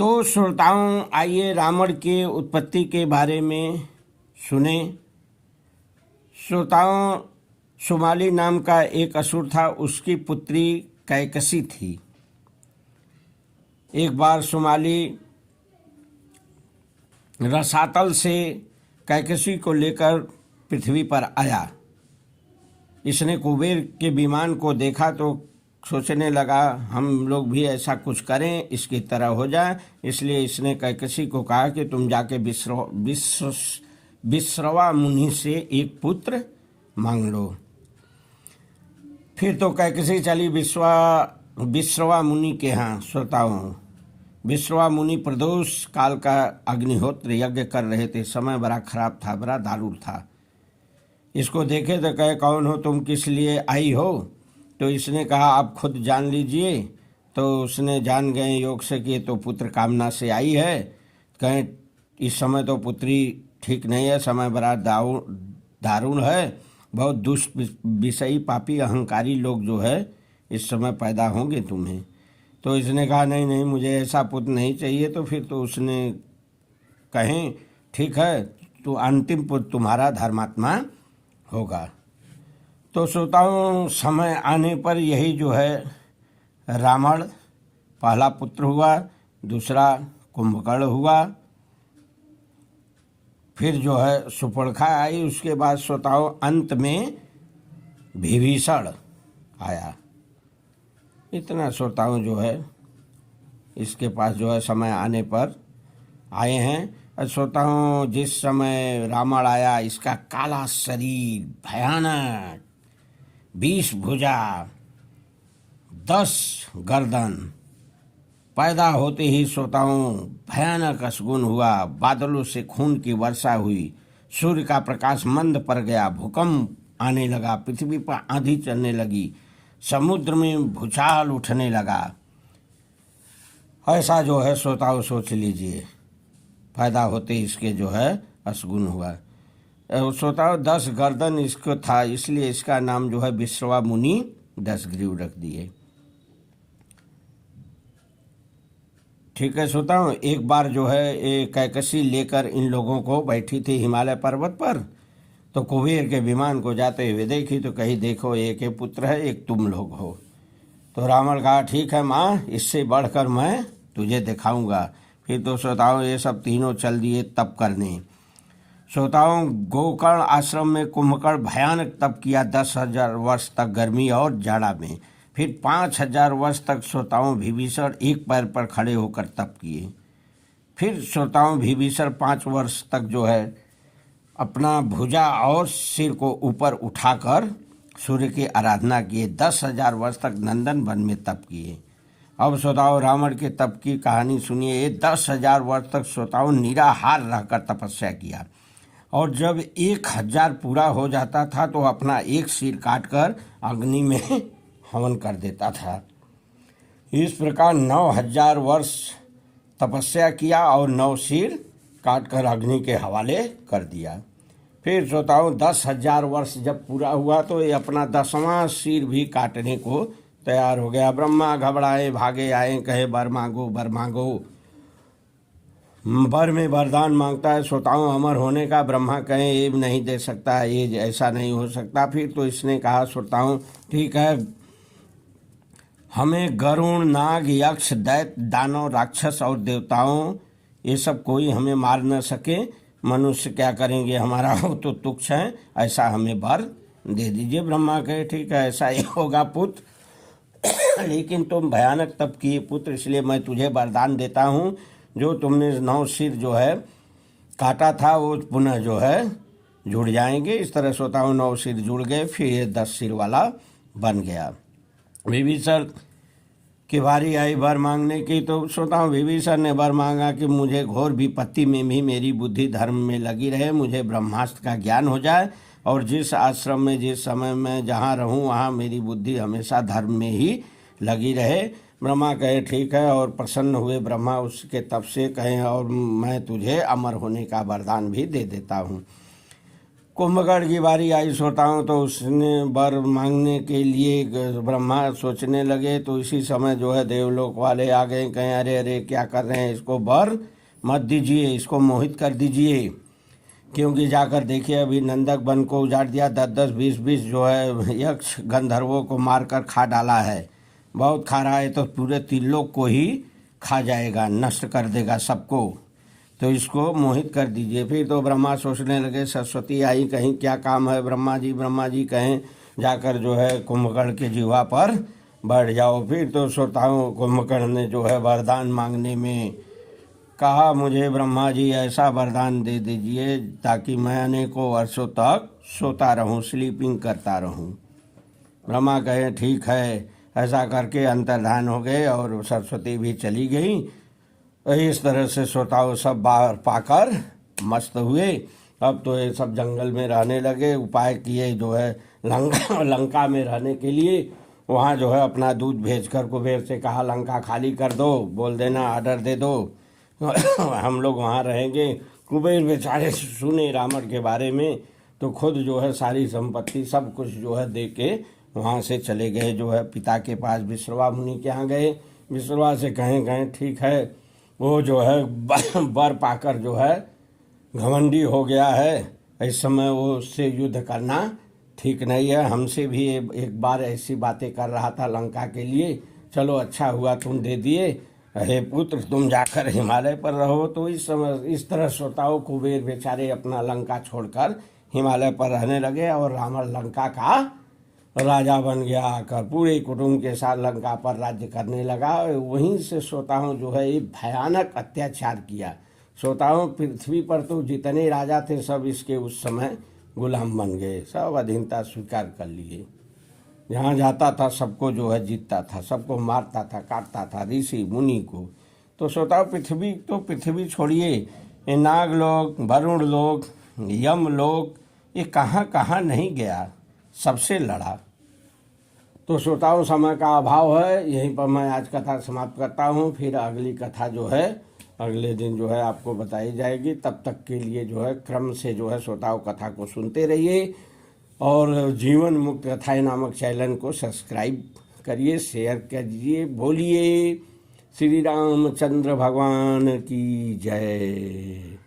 तो श्रोताओं, आइए रावण के उत्पत्ति के बारे में सुने। श्रोताओं, सुमाली नाम का एक असुर था, उसकी पुत्री कैकसी थी। एक बार सुमाली रसातल से कैकसी को लेकर पृथ्वी पर आया। इसने कुबेर के विमान को देखा तो सोचने लगा हम लोग भी ऐसा कुछ करें, इसकी तरह हो जाए। इसलिए इसने कैकसी को कहा कि तुम जाके विश्रवा मुनि से एक पुत्र मांग लो। फिर तो कैकसी चली विश्रवा मुनि के यहाँ। श्रोताओं, विश्रवा मुनि प्रदोष काल का अग्निहोत्र यज्ञ कर रहे थे। समय बड़ा खराब था, बड़ा दारुण था। इसको देखे तो कहे, कौन हो तुम, किस लिए आई हो? तो इसने कहा आप खुद जान लीजिए। तो उसने जान गए योग से कि तो पुत्र कामना से आई है। कहें इस समय तो पुत्री ठीक नहीं है, समय बड़ा दारुण है, बहुत दुष्ट विषयी पापी अहंकारी लोग जो है इस समय पैदा होंगे तुम्हें। तो इसने कहा नहीं नहीं, मुझे ऐसा पुत्र नहीं चाहिए। तो फिर तो उसने कहें ठीक है, तो अंतिम पुत्र तुम्हारा धर्मात्मा होगा। तो श्रोताओं, समय आने पर यही जो है रावण पहला पुत्र हुआ, दूसरा कुंभकर्ण हुआ, फिर जो है सुपर्णखा आई। उसके बाद श्रोताओं अंत में विभीषण आया। इतना श्रोताओं जो है इसके पास जो है समय आने पर आए हैं। श्रोताओं, जिस समय रावण आया, इसका काला शरीर, भयानक 20 भुजा, 10 गर्दन, पैदा होते ही श्रोताओं भयानक असगुन हुआ। बादलों से खून की वर्षा हुई, सूर्य का प्रकाश मंद पड़ गया, भूकंप आने लगा, पृथ्वी पर आंधी चलने लगी, समुद्र में भूचाल उठने लगा। ऐसा जो है श्रोताओं सोच लीजिए, पैदा होते इसके जो है असगुन हुआ। श्रोताओं 10 गर्दन इसको था, इसलिए इसका नाम जो है विश्रवा मुनि 10 ग्रीव रख दिए। ठीक है श्रोताओं, एक बार जो है कैकसी लेकर इन लोगों को बैठी थी हिमालय पर्वत पर। तो कुबेर के विमान को जाते हुए देखी तो कही देखो एक पुत्र है, एक तुम लोग हो। तो रावण कहा ठीक है माँ, इससे बढ़कर मैं तुझे दिखाऊंगा। फिर तो श्रोताओं ये सब तीनों चल दिए तप करने। श्रोताओं, गोकर्ण आश्रम में कुंभकर्ण भयानक तप किया 10,000 वर्ष तक गर्मी और जाड़ा में। फिर 5,000 वर्ष तक श्रोताओं विभीषण एक पैर पर खड़े होकर तप किए। फिर श्रोताओं विभीषण 5 वर्ष तक जो है अपना भुजा और सिर को ऊपर उठाकर सूर्य की आराधना किए। 10,000 वर्ष तक नंदन वन में तप किए। अब श्रोताओं रावण के तप की कहानी सुनिए। 10,000 वर्ष तक श्रोताओं निराहार रहकर तपस्या किया, और जब 1,000 पूरा हो जाता था तो अपना एक सिर काटकर अग्नि में हवन कर देता था। इस प्रकार 9,000 वर्ष तपस्या किया और 9 सिर काटकर अग्नि के हवाले कर दिया। फिर श्रोताओं 10,000 वर्ष जब पूरा हुआ तो ये अपना 10वां सिर भी काटने को तैयार हो गया। ब्रह्मा घबराए भागे आए, कहे वर मांगो वर मांगो। वर में वरदान मांगता है श्रोताओं अमर होने का। ब्रह्मा कहें ये नहीं दे सकता, ये ऐसा नहीं हो सकता। फिर तो इसने कहा श्रोताओं ठीक है, हमें गरुण, नाग, यक्ष, दैत्य, दानव, राक्षस और देवताओं ये सब कोई हमें मार न सके। मनुष्य क्या करेंगे, हमारा हो तो तुच्छ है, ऐसा हमें वर दे दीजिए। ब्रह्मा कहे ठीक है, ऐसा ही होगा पुत्र, लेकिन तुम भयानक तप किए पुत्र, इसलिए मैं तुझे वरदान देता हूँ। जो तुमने 9 सिर जो है काटा था वो पुनः जो है जुड़ जाएंगे। इस तरह श्रोताओं 9 सिर जुड़ गए, फिर ये 10 सिर वाला बन गया। विभीषण की बारी आई वर मांगने की। तो श्रोताओं विभीषण ने वर मांगा कि मुझे घोर विपत्ति में भी मेरी बुद्धि धर्म में लगी रहे, मुझे ब्रह्मास्त्र का ज्ञान हो जाए, और जिस आश्रम में जिस समय में जहाँ रहूँ वहाँ मेरी बुद्धि हमेशा धर्म में ही लगी रहे। ब्रह्मा कहे ठीक है, और प्रसन्न हुए ब्रह्मा उसके तप से। कहें और मैं तुझे अमर होने का वरदान भी दे देता हूँ। कुंभकर्ण की बारी आई श्रोताओं, तो उसने वर मांगने के लिए ब्रह्मा सोचने लगे। तो इसी समय जो है देवलोक वाले आ गए, कहें अरे अरे क्या कर रहे हैं, इसको वर मत दीजिए, इसको मोहित कर दीजिए। क्योंकि जाकर देखिए अभी नंदक वन को उजाड़ दिया, 10-10, 20-20 जो है यक्ष गंधर्वों को मारकर खा डाला है। बहुत खा रहा है तो पूरे त्रिलोक को ही खा जाएगा, नष्ट कर देगा सबको, तो इसको मोहित कर दीजिए। फिर तो ब्रह्मा सोचने लगे, सरस्वती आई, कहीं क्या काम है ब्रह्मा जी कहें जाकर जो है कुंभकर्ण के जिह्वा पर बैठ जाओ। फिर तो श्रोताओं कुंभकर्ण ने जो है वरदान मांगने में कहा, मुझे ब्रह्मा जी ऐसा वरदान दे दीजिए ताकि मैं अनेकों वर्षों तक सोता रहूं, स्लीपिंग करता रहूं। ब्रह्मा कहे ठीक है। ऐसा करके अंतर्धान हो गए और सरस्वती भी चली गई। इस तरह से श्रोताओं सब बाहर पाकर मस्त हुए। अब तो ये सब जंगल में रहने लगे, उपाय किए जो है लंका में रहने के लिए। वहाँ जो है अपना दूध भेजकर कुबेर से कहा लंका खाली कर दो, बोल देना ऑर्डर दे दो हम लोग वहाँ रहेंगे। कुबेर बेचारे सुने रावण के बारे में तो खुद जो है सारी संपत्ति सब कुछ जो है दे के वहाँ से चले गए, जो है पिता के पास विश्रवा मुनि के यहाँ गए। विश्रवा से कहें ठीक है, वो जो है वर पाकर जो है घमंडी हो गया है, इस समय वो उससे युद्ध करना ठीक नहीं है। हमसे भी एक बार ऐसी बातें कर रहा था लंका के लिए, चलो अच्छा हुआ तुम दे दिए, हे पुत्र तुम जाकर हिमालय पर रहो। तो इस समय इस तरह श्रोताओं कुबेर बेचारे अपना लंका छोड़कर हिमालय पर रहने लगे और रावण लंका का राजा बन गया, आकर पूरे कुटुंब के साथ लंका पर राज्य करने लगा। वहीं से श्रोताओं जो है एक भयानक अत्याचार किया। श्रोताओं पृथ्वी पर तो जितने राजा थे सब इसके उस समय गुलाम बन गए, सब अधीनता स्वीकार कर लिए। जहाँ जाता था सबको जो है जीतता था, सबको मारता था, काटता था, ऋषि मुनि को। तो श्रोताओं पृथ्वी छोड़िए, ये नाग लोग, वरुण लोग, यम लोग, ये कहाँ कहाँ नहीं गया, सबसे लड़ा। तो श्रोताओं समय का अभाव है, यहीं पर मैं आज कथा समाप्त करता हूँ। फिर अगली कथा जो है अगले दिन जो है आपको बताई जाएगी। तब तक के लिए जो है क्रम से जो है श्रोताओं कथा को सुनते रहिए और जीवन मुक्त कथाएं नामक चैनल को सब्सक्राइब करिए, शेयर करिए। बोलिए श्री रामचंद्र भगवान की जय।